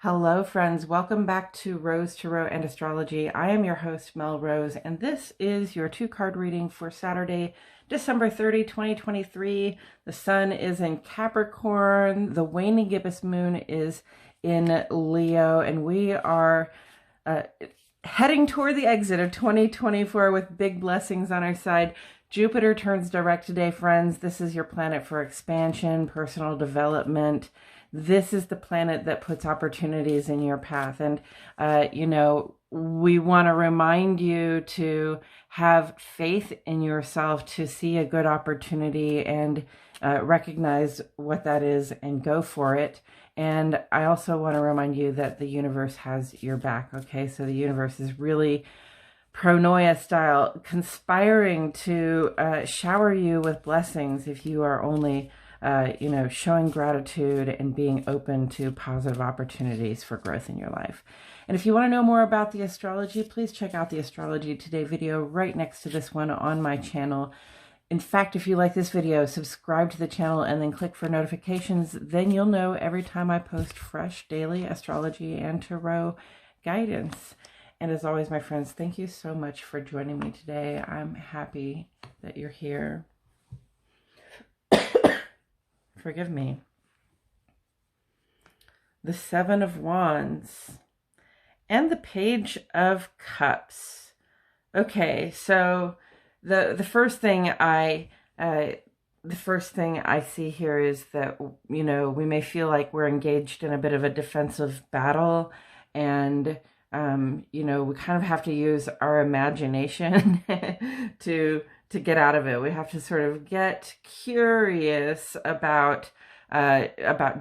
Hello, friends. Welcome back to Rose Tarot and Astrology. I am your host, Mel Rose, and this is your two-card reading for Saturday, December 30, 2023. The sun is in Capricorn. The waning gibbous moon is in Leo, and we are heading toward the exit of 2024 with big blessings on our side. Jupiter turns direct today, friends. This is your planet for expansion, personal development. This is the planet that puts opportunities in your path. And, we want to remind you to have faith in yourself, to see a good opportunity and recognize what that is and go for it. And I also want to remind you that the universe has your back, okay? So the universe is really pronoia style, conspiring to shower you with blessings if you are only showing gratitude and being open to positive opportunities for growth in your life. And if you want to know more about the astrology, please check out the Astrology Today video right next to this one on my channel. In fact, if you like this video, subscribe to the channel and then click for notifications. Then you'll know every time I post fresh daily astrology and tarot guidance. And as always, my friends, thank you so much for joining me today. I'm happy that you're here. Forgive me. The Seven of Wands and the Page of Cups. Okay, so the first thing I see here is that we may feel like we're engaged in a bit of a defensive battle, and we kind of have to use our imagination to get out of it. We have to sort of get curious about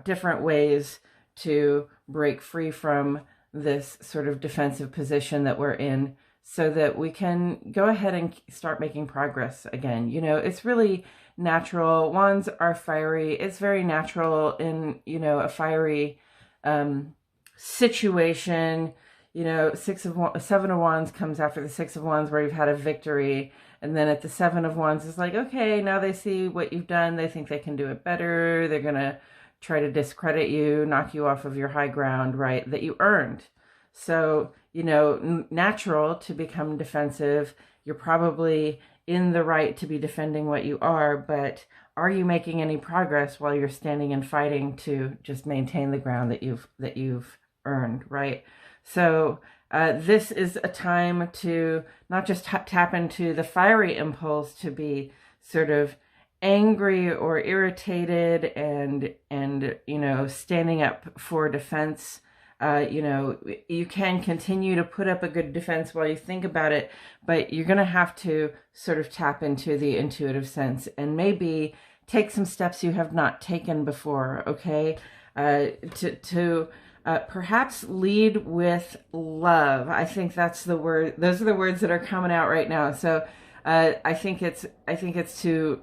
different ways to break free from this sort of defensive position that we're in, so that we can go ahead and start making progress again. It's really natural. Wands are fiery. It's very natural in, a fiery situation. Seven of Wands comes after the Six of Wands, where you've had a victory. And then at the Seven of Wands, it's like, okay, now they see what you've done. They think they can do it better. They're going to try to discredit you, knock you off of your high ground, right, that you earned. So, natural to become defensive. You're probably in the right to be defending what you are, but are you making any progress while you're standing and fighting to just maintain the ground that you've earned, right? So this is a time to not just tap into the fiery impulse to be sort of angry or irritated and standing up for defense. You can continue to put up a good defense while you think about it, but you're going to have to sort of tap into the intuitive sense and maybe take some steps you have not taken before, okay? Perhaps lead with love. I think that's the word. Those are the words that are coming out right now. So I think it's to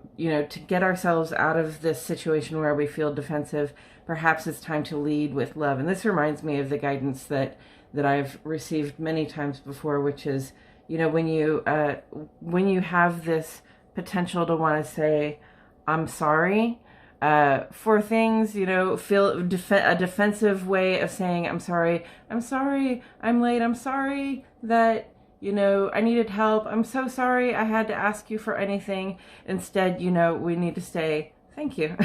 get ourselves out of this situation where we feel defensive. Perhaps it's time to lead with love. And this reminds me of the guidance that I've received many times before, which is, when you have this potential to want to say, I'm sorry, for things, feel a defensive way of saying, I'm sorry, I'm late, I'm sorry that, I needed help, I'm so sorry I had to ask you for anything. Instead, we need to say, thank you.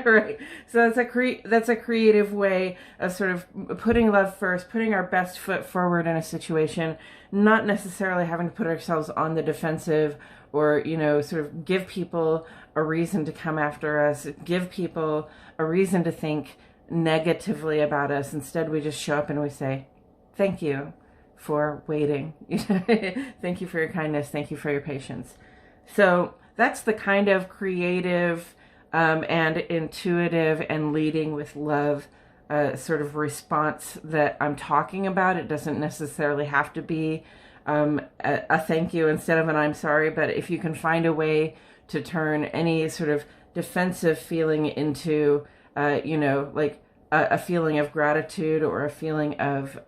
Right. So that's a creative way of sort of putting love first, putting our best foot forward in a situation, not necessarily having to put ourselves on the defensive or, sort of give people a reason to come after us, give people a reason to think negatively about us. Instead, we just show up and we say, thank you for waiting. Thank you for your kindness. Thank you for your patience. So that's the kind of creative and intuitive and leading with love sort of response that I'm talking about. It doesn't necessarily have to be a thank you instead of an I'm sorry, but if you can find a way to turn any sort of defensive feeling into, like a feeling of gratitude or a feeling of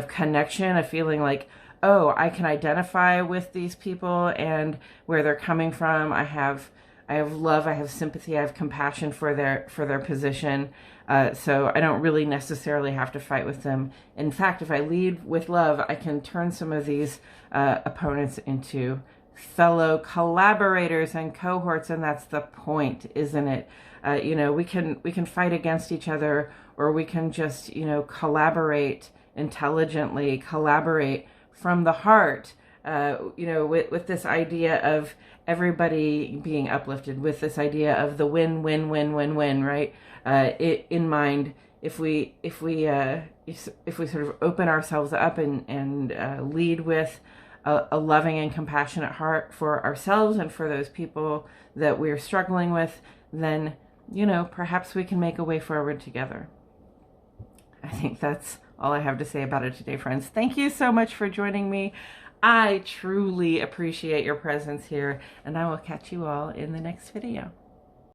connection, a feeling like, oh, I can identify with these people and where they're coming from. I have I have love, I have sympathy, I have compassion for their position. So I don't really necessarily have to fight with them. In fact, if I lead with love, I can turn some of these opponents into fellow collaborators and cohorts, and that's the point, isn't it? You know, we can fight against each other, or we can just, you know, collaborate intelligently, collaborate from the heart, you know, with this idea of everybody being uplifted, with this idea of the win, win, win, win, win, right? In mind, if we sort of open ourselves up and lead with a loving and compassionate heart for ourselves and for those people that we're struggling with, then, you know, perhaps we can make a way forward together. I think that's all I have to say about it today, friends. Thank you so much for joining me. I truly appreciate your presence here, and I will catch you all in the next video.